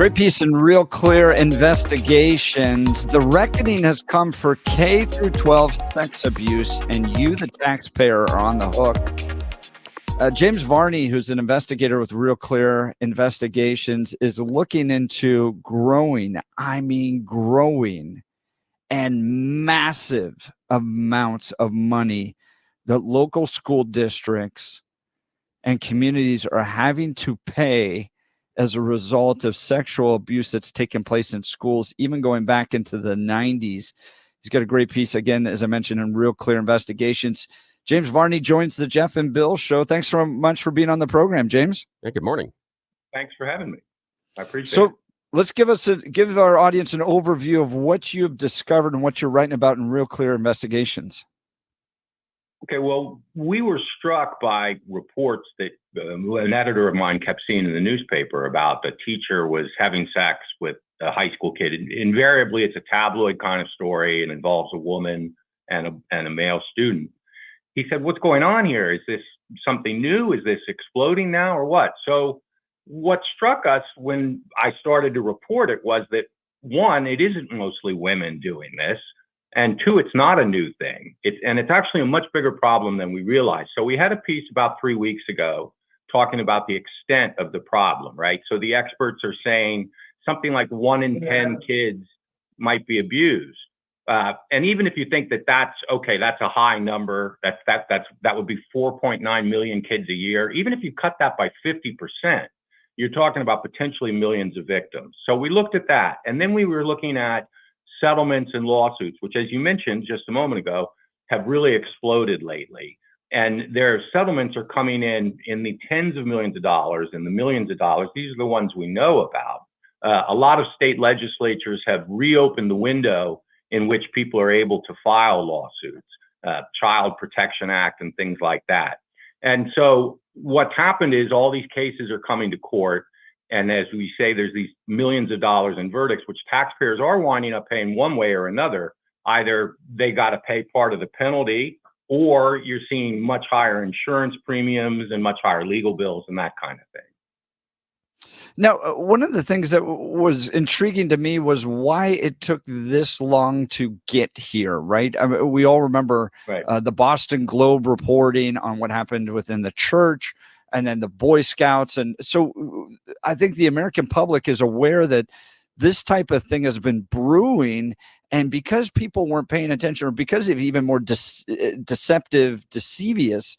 Great piece in Real Clear Investigations. The reckoning has come for K through 12 sex abuse, and you, the taxpayer, are on the hook. James Varney, who's an investigator with Real Clear Investigations, is looking into growing and massive amounts of money that local school districts and communities are having to pay as a result of sexual abuse that's taken place in schools, even going back into the 90s. He's got a great piece, again, as I mentioned, in Real Clear Investigations. James Varney joins the Jeff and Bill show. Thanks so much for being on the program, James. Yeah, good morning. Thanks for having me. I appreciate it. So let's give our audience an overview of what you have discovered and what you're writing about in Real Clear Investigations. Okay, well, we were struck by reports that an editor of mine kept seeing in the newspaper about a teacher was having sex with a high school kid. Invariably, it's a tabloid kind of story and involves a woman and a male student. He said, "What's going on here? Is this something new? Is this exploding now or what?" So what struck us when I started to report it was that, one, it isn't mostly women doing this. And two, it's not a new thing. It's actually a much bigger problem than we realized. So we had a piece about 3 weeks ago talking about the extent of the problem, right? So the experts are saying something like 1 in 10 kids might be abused. And even if you think that that's okay, that's a high number, that would be 4.9 million kids a year. Even if you cut that by 50%, you're talking about potentially millions of victims. So we looked at that. And then we were looking at settlements and lawsuits, which, as you mentioned just a moment ago, have really exploded lately. And their settlements are coming in the tens of millions of dollars and the millions of dollars. These are the ones we know about. A lot of state legislatures have reopened the window in which people are able to file lawsuits, Child Protection Act and things like that. And so what's happened is all these cases are coming to court. And as we say, there's these millions of dollars in verdicts, which taxpayers are winding up paying one way or another. Either they got to pay part of the penalty, or you're seeing much higher insurance premiums and much higher legal bills and that kind of thing. Now, one of the things that was intriguing to me was why it took this long to get here, right? I mean, we all remember the Boston Globe reporting on what happened within the church, and then the Boy Scouts. And so I think the American public is aware that this type of thing has been brewing. And because people weren't paying attention, or because of even more deceptive, deceivious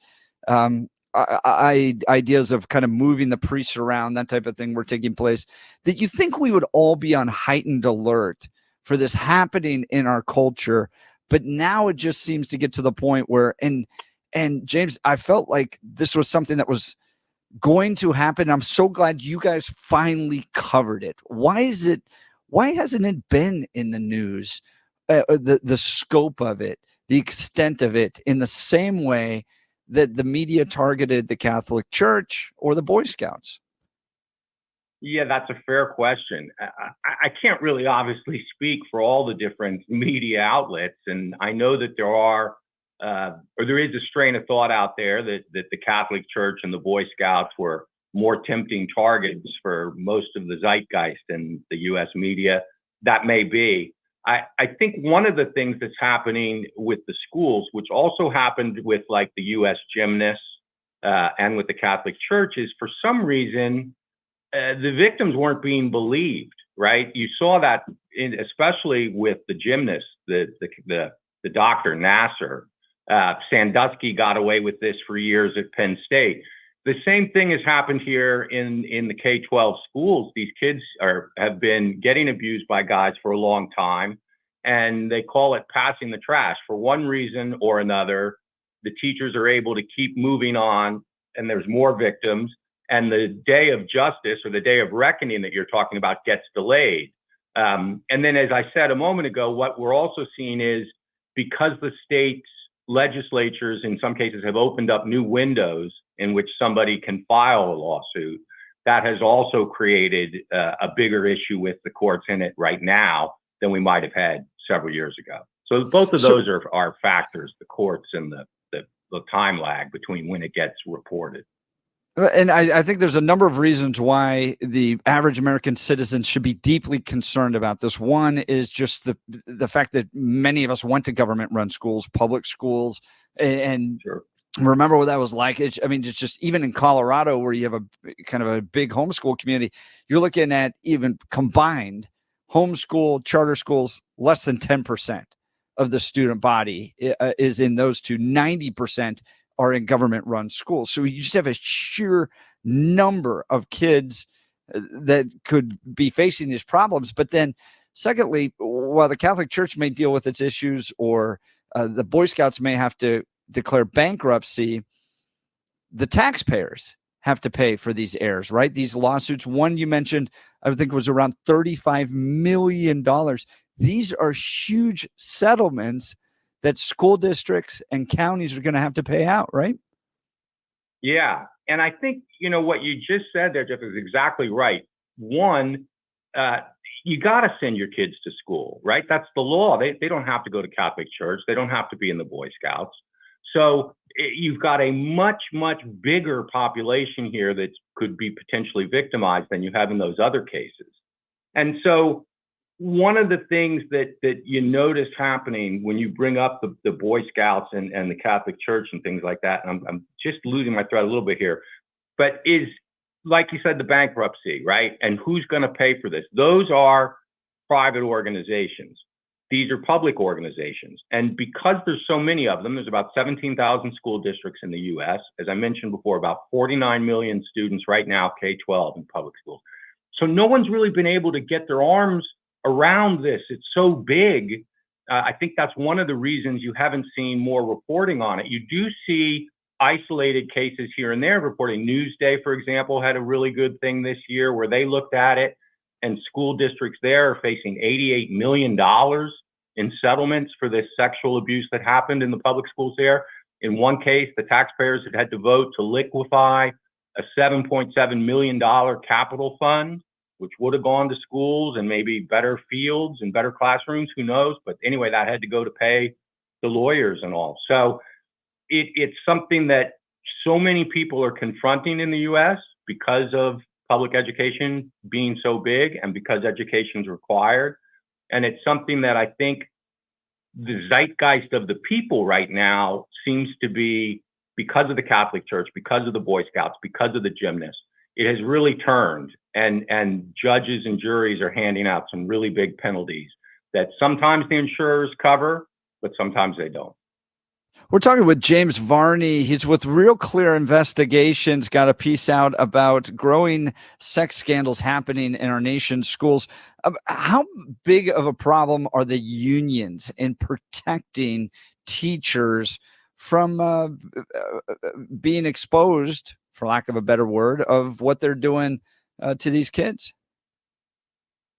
ideas of kind of moving the priests around, that type of thing were taking place, that you think we would all be on heightened alert for this happening in our culture. But now it just seems to get to the point where, and James, I felt like this was something that was going to happen. I'm so glad you guys finally covered it. Why hasn't it been in the news, the scope of it, the extent of it, in the same way that the media targeted the Catholic Church or the Boy Scouts? Yeah, that's a fair question. I can't really obviously speak for all the different media outlets. And I know that there is a strain of thought out there that the Catholic Church and the Boy Scouts were more tempting targets for most of the zeitgeist in the U.S. media. That may be. I think one of the things that's happening with the schools, which also happened with like the U.S. gymnasts and with the Catholic Church, is for some reason the victims weren't being believed. Right? You saw that especially with the gymnasts, the Dr. Nasser. Sandusky got away with this for years at Penn State. The same thing has happened here in the K-12 schools. These kids have been getting abused by guys for a long time, and they call it passing the trash. For one reason or another, the teachers are able to keep moving on, and there's more victims, and the day of justice or the day of reckoning that you're talking about gets delayed. And then, as I said a moment ago, what we're also seeing is, because the state's legislatures in some cases have opened up new windows in which somebody can file a lawsuit, that has also created a bigger issue with the courts in it right now than we might have had several years ago. So both of those are factors, the courts and the time lag between when it gets reported. And I think there's a number of reasons why the average American citizen should be deeply concerned about this. One is just the fact that many of us went to government-run schools, public schools, and Sure. remember what that was like. It's just even in Colorado, where you have a kind of a big homeschool community, you're looking at even combined homeschool charter schools, less than 10% of the student body is in those two. 90% are in government run schools. So you just have a sheer number of kids that could be facing these problems. But then, secondly, while the Catholic Church may deal with its issues, or the Boy Scouts may have to declare bankruptcy, the taxpayers have to pay for these errors, right? These lawsuits, one you mentioned, I think was around $35 million. These are huge settlements that school districts and counties are going to have to pay out, right? Yeah. And I think, what you just said there, Jeff, is exactly right. One, you got to send your kids to school, right? That's the law. They don't have to go to Catholic Church. They don't have to be in the Boy Scouts. So you've got a much, much bigger population here that could be potentially victimized than you have in those other cases. And so one of the things that you notice happening when you bring up the Boy Scouts and the Catholic Church and things like that, and I'm just losing my thread a little bit here, but is, like you said, the bankruptcy, right? And who's going to pay for this? Those are private organizations. These are public organizations. And because there's so many of them, there's about 17,000 school districts in the US. As I mentioned before, about 49 million students right now, K-12 in public schools. So no one's really been able to get their arms around this. It's so big. I think that's one of the reasons you haven't seen more reporting on it. You do see isolated cases here and there reporting. Newsday, for example, had a really good thing this year where they looked at it, and school districts there are facing $88 million in settlements for this sexual abuse that happened in the public schools there. In one case, the taxpayers had to vote to liquefy a $7.7 million capital fund, which would have gone to schools and maybe better fields and better classrooms, who knows? But anyway, that had to go to pay the lawyers and all. So it's something that so many people are confronting in the US because of public education being so big and because education is required. And it's something that I think the zeitgeist of the people right now seems to be, because of the Catholic Church, because of the Boy Scouts, because of the gymnasts, it has really turned, and judges and juries are handing out some really big penalties that sometimes the insurers cover, but sometimes they don't. We're talking with James Varney. He's with Real Clear Investigations, got a piece out about growing sex scandals happening in our nation's schools. How big of a problem are the unions in protecting teachers from being exposed, for lack of a better word, of what they're doing to these kids?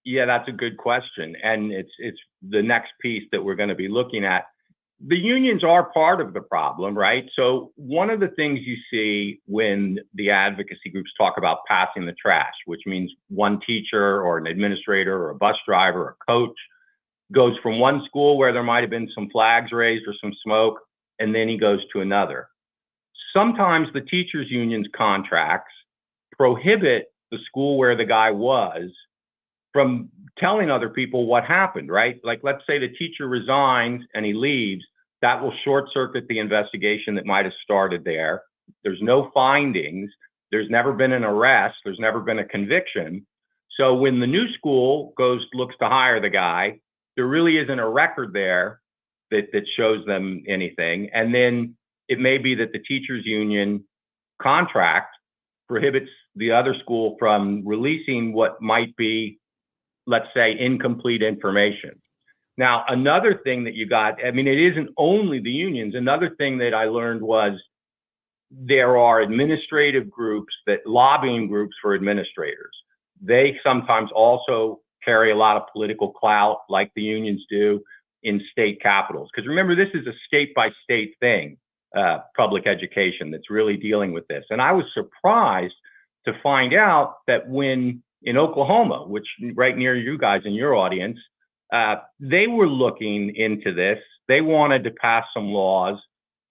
Yeah, that's a good question. And it's the next piece that we're going to be looking at. The unions are part of the problem, right? So one of the things you see when the advocacy groups talk about passing the trash, which means one teacher or an administrator or a bus driver or a coach goes from one school where there might have been some flags raised or some smoke, and then he goes to another. Sometimes the teachers' unions contracts prohibit the school where the guy was from telling other people what happened, right? Like, let's say the teacher resigns and he leaves, that will short circuit the investigation that might have started there. There's no findings. There's never been an arrest. There's never been a conviction. So when the new school looks to hire the guy, there really isn't a record there that shows them anything. And then it may be that the teachers union contract prohibits the other school from releasing what might be, let's say, incomplete information. Now, another thing that you got, I mean, it isn't only the unions. Another thing that I learned was there are administrative groups, lobbying groups for administrators. They sometimes also carry a lot of political clout, like the unions do in state capitals. Because remember, this is a state-by-state thing, public education, that's really dealing with this. And I was surprised to find out that when in Oklahoma, which right near you guys in your audience, they were looking into this. They wanted to pass some laws,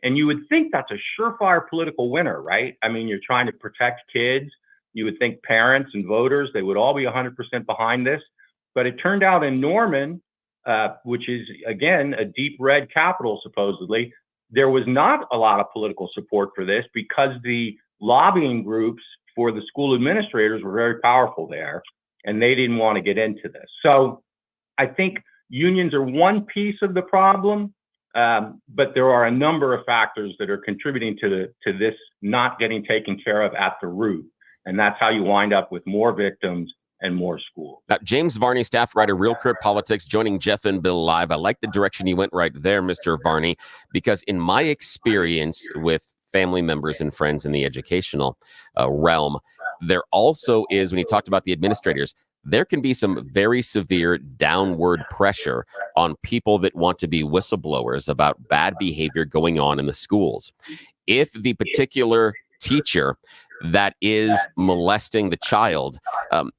And you would think that's a surefire political winner, right? I mean, you're trying to protect kids. You would think parents and voters, they would all be 100% behind this. But it turned out in Norman, which is, again, a deep red capital, supposedly, there was not a lot of political support for this because the lobbying groups for the school administrators were very powerful there, and they didn't want to get into this. So I think unions are one piece of the problem, but there are a number of factors that are contributing to this not getting taken care of at the root. And that's how you wind up with more victims and more schools. Now, James Varney, staff writer, Real Clear Politics, joining Jeff and Bill live. I like the direction you went right there, Mr. Varney, because in my experience with family members and friends in the educational realm, there also is, when you talked about the administrators, there can be some very severe downward pressure on people that want to be whistleblowers about bad behavior going on in the schools. If the particular teacher that is molesting the child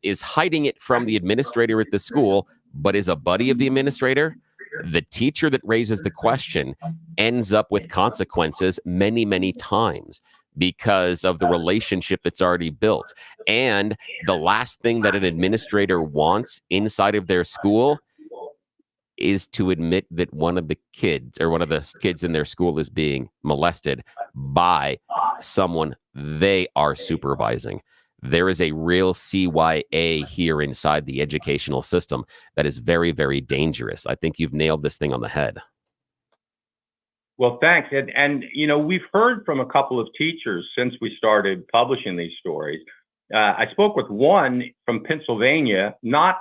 is hiding it from the administrator at the school, but is a buddy of the administrator, the teacher that raises the question ends up with consequences many, many times because of the relationship that's already built. And the last thing that an administrator wants inside of their school is to admit that one of the kids in their school is being molested by someone they are supervising. There is a real CYA here inside the educational system that is very, very dangerous. I think you've nailed this thing on the head. Well, thanks. And you know, we've heard from a couple of teachers since we started publishing these stories. I spoke with one from Pennsylvania, not,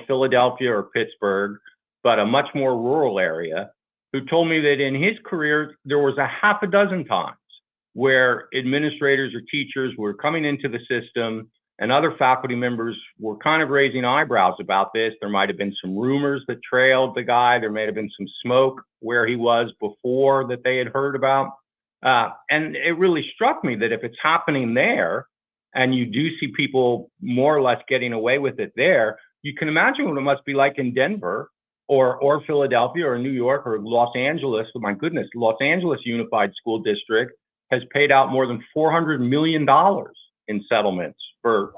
Philadelphia or Pittsburgh, but a much more rural area, who told me that in his career, there was a half a dozen times where administrators or teachers were coming into the system and other faculty members were kind of raising eyebrows about this. There might have been some rumors that trailed the guy. There may have been some smoke where he was before that they had heard about. And it really struck me that if it's happening there and you do see people more or less getting away with it there, you can imagine what it must be like in Denver or Philadelphia or New York or Los Angeles. Oh my goodness, Los Angeles Unified School District has paid out more than $400 million in settlements for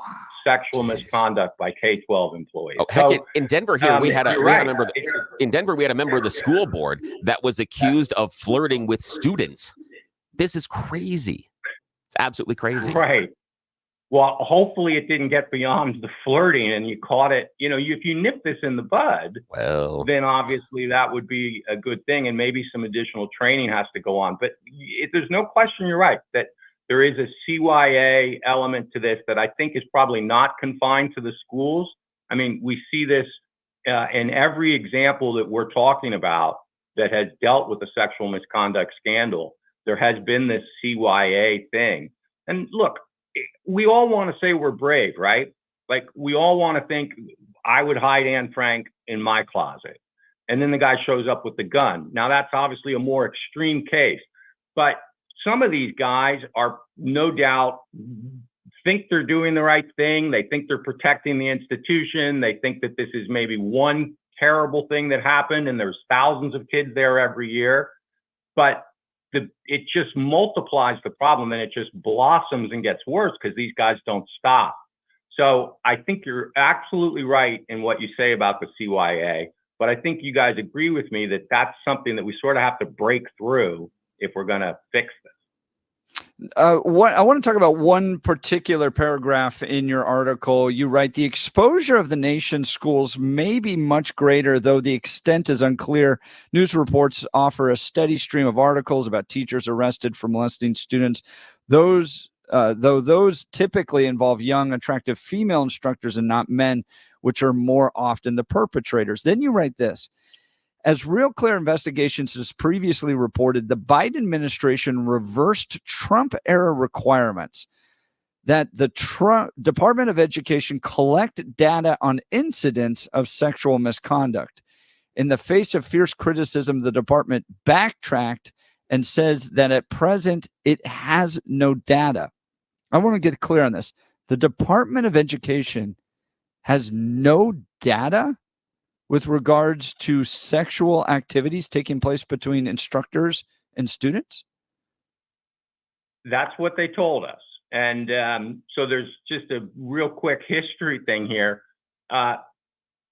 sexual misconduct by K-12 employees. Oh, heck, in Denver here, we had a member. In Denver, we had a member of the school board that was accused of flirting with students. This is crazy. It's absolutely crazy. Right. Well, hopefully it didn't get beyond the flirting and you caught it. If you nip this in the bud, well, then obviously that would be a good thing. And maybe some additional training has to go on. But there's no question, you're right, that there is a CYA element to this that I think is probably not confined to the schools. I mean, we see this in every example that we're talking about that has dealt with the sexual misconduct scandal. There has been this CYA thing. And look, we all want to say we're brave, right? Like, we all want to think I would hide Anne Frank in my closet. And then the guy shows up with the gun. Now, that's obviously a more extreme case. But some of these guys are no doubt think they're doing the right thing. They think they're protecting the institution. They think that this is maybe one terrible thing that happened and there's thousands of kids there every year. But it just multiplies the problem and it just blossoms and gets worse because these guys don't stop. So I think you're absolutely right in what you say about the CYA, but I think you guys agree with me that that's something that we sort of have to break through if we're going to fix this. I want to talk about one particular paragraph in your article. You write, the exposure of the nation's schools may be much greater, though the extent is unclear. News reports offer a steady stream of articles about teachers arrested for molesting students. Though those typically involve young, attractive female instructors and not men, which are more often the perpetrators. Then you write this. As Real Clear Investigations has previously reported, the Biden administration reversed Trump-era requirements that the Department of Education collect data on incidents of sexual misconduct. In the face of fierce criticism, the department backtracked and says that at present it has no data. I want to get clear on this. The Department of Education has no data with regards to sexual activities taking place between instructors and students? That's what they told us. And so there's just a real quick history thing here.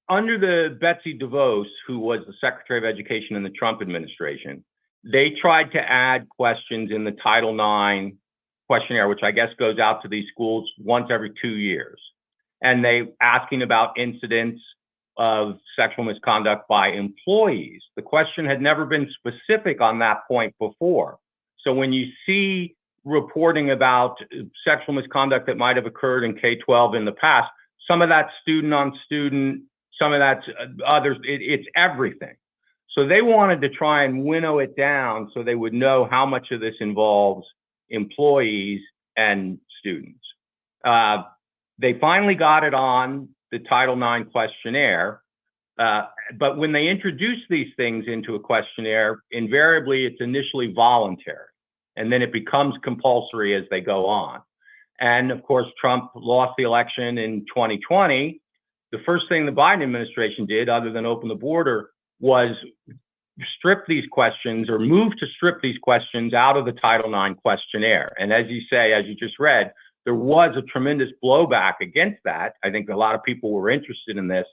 Under the Betsy DeVos, who was the Secretary of Education in the Trump administration, they tried to add questions in the Title IX questionnaire, which I guess goes out to these schools once every 2 years. And they asking about incidents of sexual misconduct by employees. The question had never been specific on that point before. So when you see reporting about sexual misconduct that might have occurred in K-12 in the past, some of that's student on student, some of that's others, it's everything. So they wanted to try and winnow it down so they would know how much of this involves employees and students. They finally got it on the Title IX questionnaire, but when they introduce these things into a questionnaire, invariably it's initially voluntary, and then it becomes compulsory as they go on. And of course, Trump lost the election in 2020. The first thing the Biden administration did, other than open the border, was strip these questions or move to strip these questions out of the Title IX questionnaire. And as you say, as you just read, there was a tremendous blowback against that. I think a lot of people were interested in this.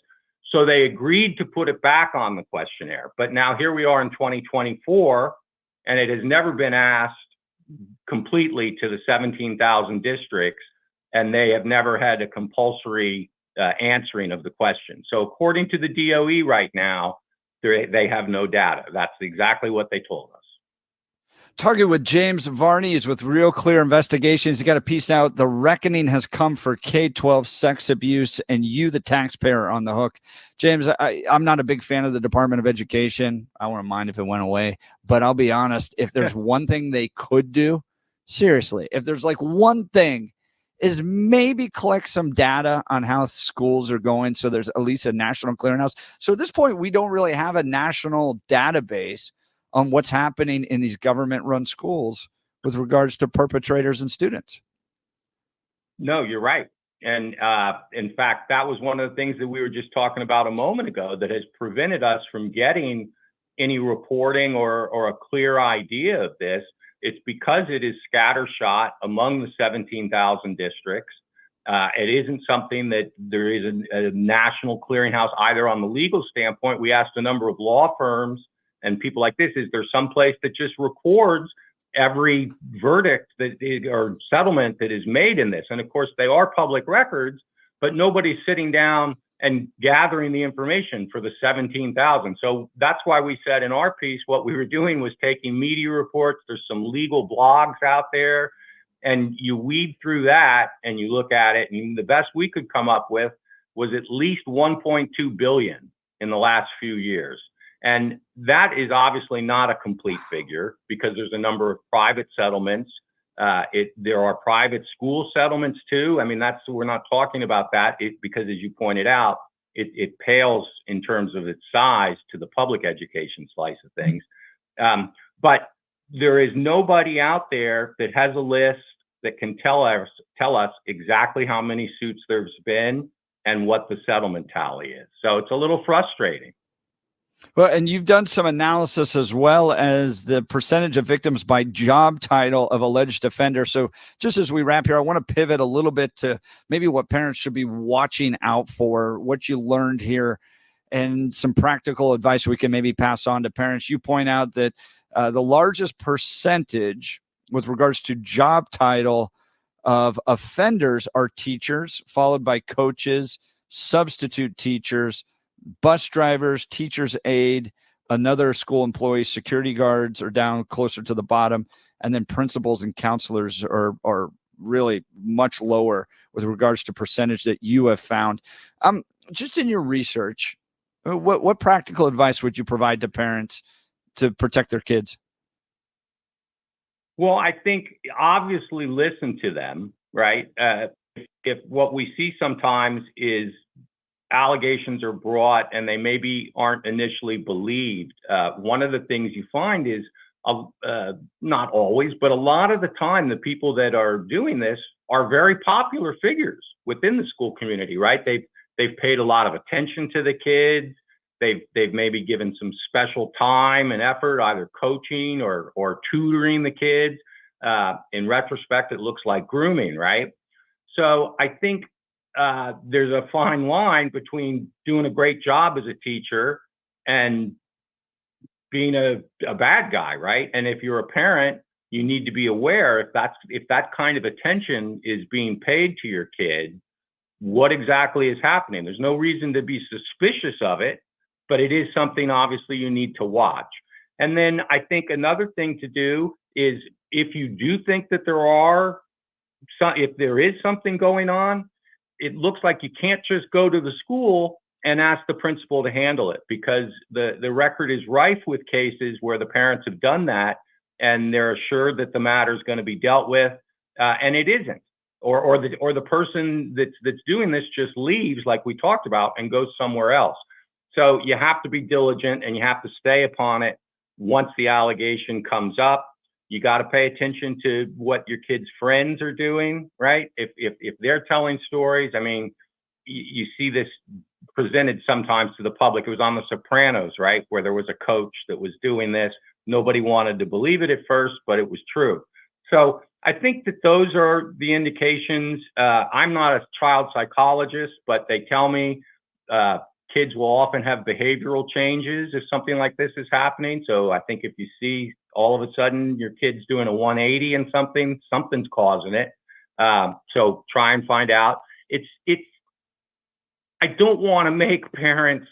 So they agreed to put it back on the questionnaire. But now here we are in 2024, and it has never been asked completely to the 17,000 districts, and they have never had a compulsory answering of the question. So according to the DOE right now, they have no data. That's exactly what they told us. Target with James Varney is with Real Clear Investigations. You got a piece out. The reckoning has come for K-12 sex abuse, and you, the taxpayer, are on the hook. James, I'm not a big fan of the Department of Education. I wouldn't mind if it went away, but I'll be honest. If there's one thing they could do, seriously, if there's like one thing, is maybe collect some data on how schools are going, so there's at least a national clearinghouse. So at this point, we don't really have a national database on what's happening in these government-run schools with regards to perpetrators and students. No, you're right. And in fact, that was one of the things that we were just talking about a moment ago that has prevented us from getting any reporting or a clear idea of this. It's because it is scattershot among the 17,000 districts. It isn't something that there is a national clearinghouse either on the legal standpoint. We asked a number of law firms and people like this, is there some place that just records every verdict or settlement that is made in this? And of course, they are public records, but nobody's sitting down and gathering the information for the 17,000. So that's why we said in our piece, what we were doing was taking media reports. There's some legal blogs out there, and you weed through that and you look at it. And the best we could come up with was at least 1.2 billion in the last few years. And that is obviously not a complete figure because there's a number of private settlements. There are private school settlements too. I mean, we're not talking about that because, as you pointed out, it pales in terms of its size to the public education slice of things. But there is nobody out there that has a list that can tell us exactly how many suits there's been and what the settlement tally is. So it's a little frustrating. Well, and you've done some analysis as well as the percentage of victims by job title of alleged offenders. So just as we wrap here, I want to pivot a little bit to maybe what parents should be watching out for, what you learned here, and some practical advice we can maybe pass on to parents. You point out that the largest percentage with regards to job title of offenders are teachers, followed by coaches, substitute teachers, bus drivers, teachers aide, another school employee, security guards are down closer to the bottom, and then principals and counselors are really much lower with regards to percentage that you have found. Just in your research, what practical advice would you provide to parents to protect their kids? Well, I think obviously listen to them, right? If what we see sometimes is allegations are brought and they maybe aren't initially believed, one of the things you find is, not always, but a lot of the time, the people that are doing this are very popular figures within the school community, right? They've paid a lot of attention to the kids. They've maybe given some special time and effort, either coaching or tutoring the kids. In retrospect, it looks like grooming, right? So I think there's a fine line between doing a great job as a teacher and being a bad guy, right? And if you're a parent, you need to be aware if that kind of attention is being paid to your kid, what exactly is happening. There's no reason to be suspicious of it, but it is something obviously you need to watch. And then I think another thing to do is, if you do think that if there is something going on, it looks like you can't just go to the school and ask the principal to handle it, because the record is rife with cases where the parents have done that and they're assured that the matter is going to be dealt with, and it isn't, or the person that's doing this just leaves, like we talked about, and goes somewhere else. So you have to be diligent and you have to stay upon it once the allegation comes up. You got to pay attention to what your kids' friends are doing, right? If they're telling stories, I mean, you see this presented sometimes to the public. It was on The Sopranos, right, where there was a coach that was doing this. Nobody wanted to believe it at first, but it was true. So I think that those are the indications. I'm not a child psychologist, but they tell me kids will often have behavioral changes if something like this is happening. So I think if you see all of a sudden your kid's doing a 180 and something's causing it. So try and find out. I don't want to make parents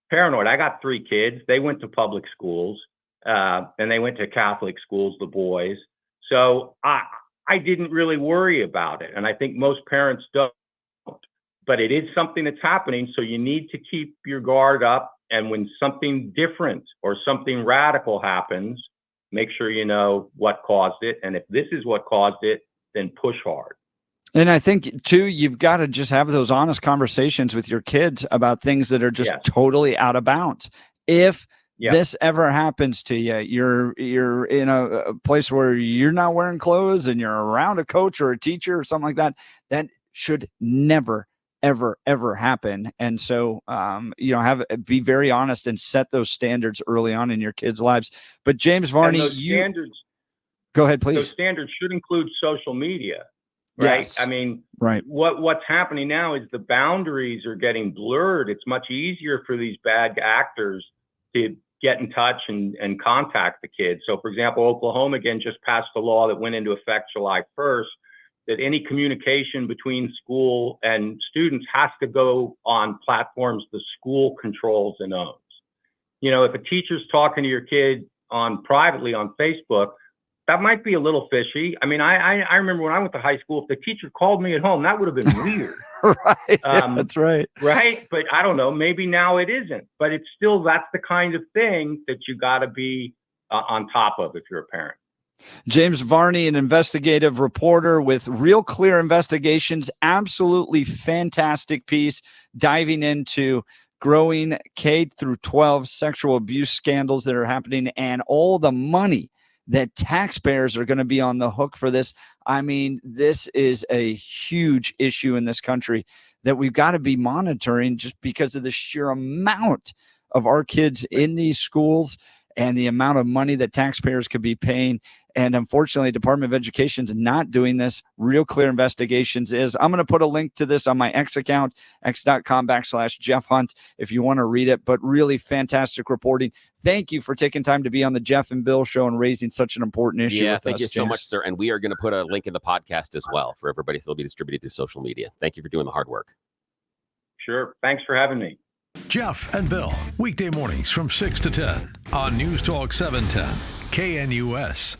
paranoid. I got 3 kids. They went to public schools, and they went to Catholic schools, the boys. So I didn't really worry about it. And I think most parents don't. But it is something that's happening, so you need to keep your guard up. And when something different or something radical happens, make sure you know what caused it. And if this is what caused it, then push hard. And I think, too, you've got to just have those honest conversations with your kids about things that are just totally out of bounds. If this ever happens to you, you're in a place where you're not wearing clothes and you're around a coach or a teacher or something like that, that should never ever happen. And so be very honest and set those standards early on in your kids' lives. But James Varney, go ahead, please. Those standards should include social media, right? Yes. I mean, right. What's happening now is the boundaries are getting blurred. It's much easier for these bad actors to get in touch and contact the kids. So, for example, Oklahoma again just passed a law that went into effect July 1st, that any communication between school and students has to go on platforms the school controls and owns. If a teacher's talking to your kid privately on Facebook, that might be a little fishy. I mean, I remember when I went to high school, if the teacher called me at home, that would have been weird. Right. That's right. Right. But I don't know, maybe now it isn't, but it's still, that's the kind of thing that you got to be on top of if you're a parent. James Varney, an investigative reporter with Real Clear Investigations. Absolutely fantastic piece diving into growing K-12 sexual abuse scandals that are happening and all the money that taxpayers are going to be on the hook for this. I mean, this is a huge issue in this country that we've got to be monitoring just because of the sheer amount of our kids in these schools and the amount of money that taxpayers could be paying. And unfortunately, Department of Education is not doing this. Real Clear Investigations is. I'm going to put a link to this on my X account, x.com/Jeff Hunt, if you want to read it. But really fantastic reporting. Thank you for taking time to be on the Jeff and Bill Show and raising such an important issue. Yeah, with thank us, you so James. much, sir. And we are going to put a link in the podcast as well for everybody, so it'll be distributed through social media. Thank you for doing the hard work. Sure. Thanks for having me. Jeff and Bill, weekday mornings from 6 to 10 on News Talk 710, KNUS.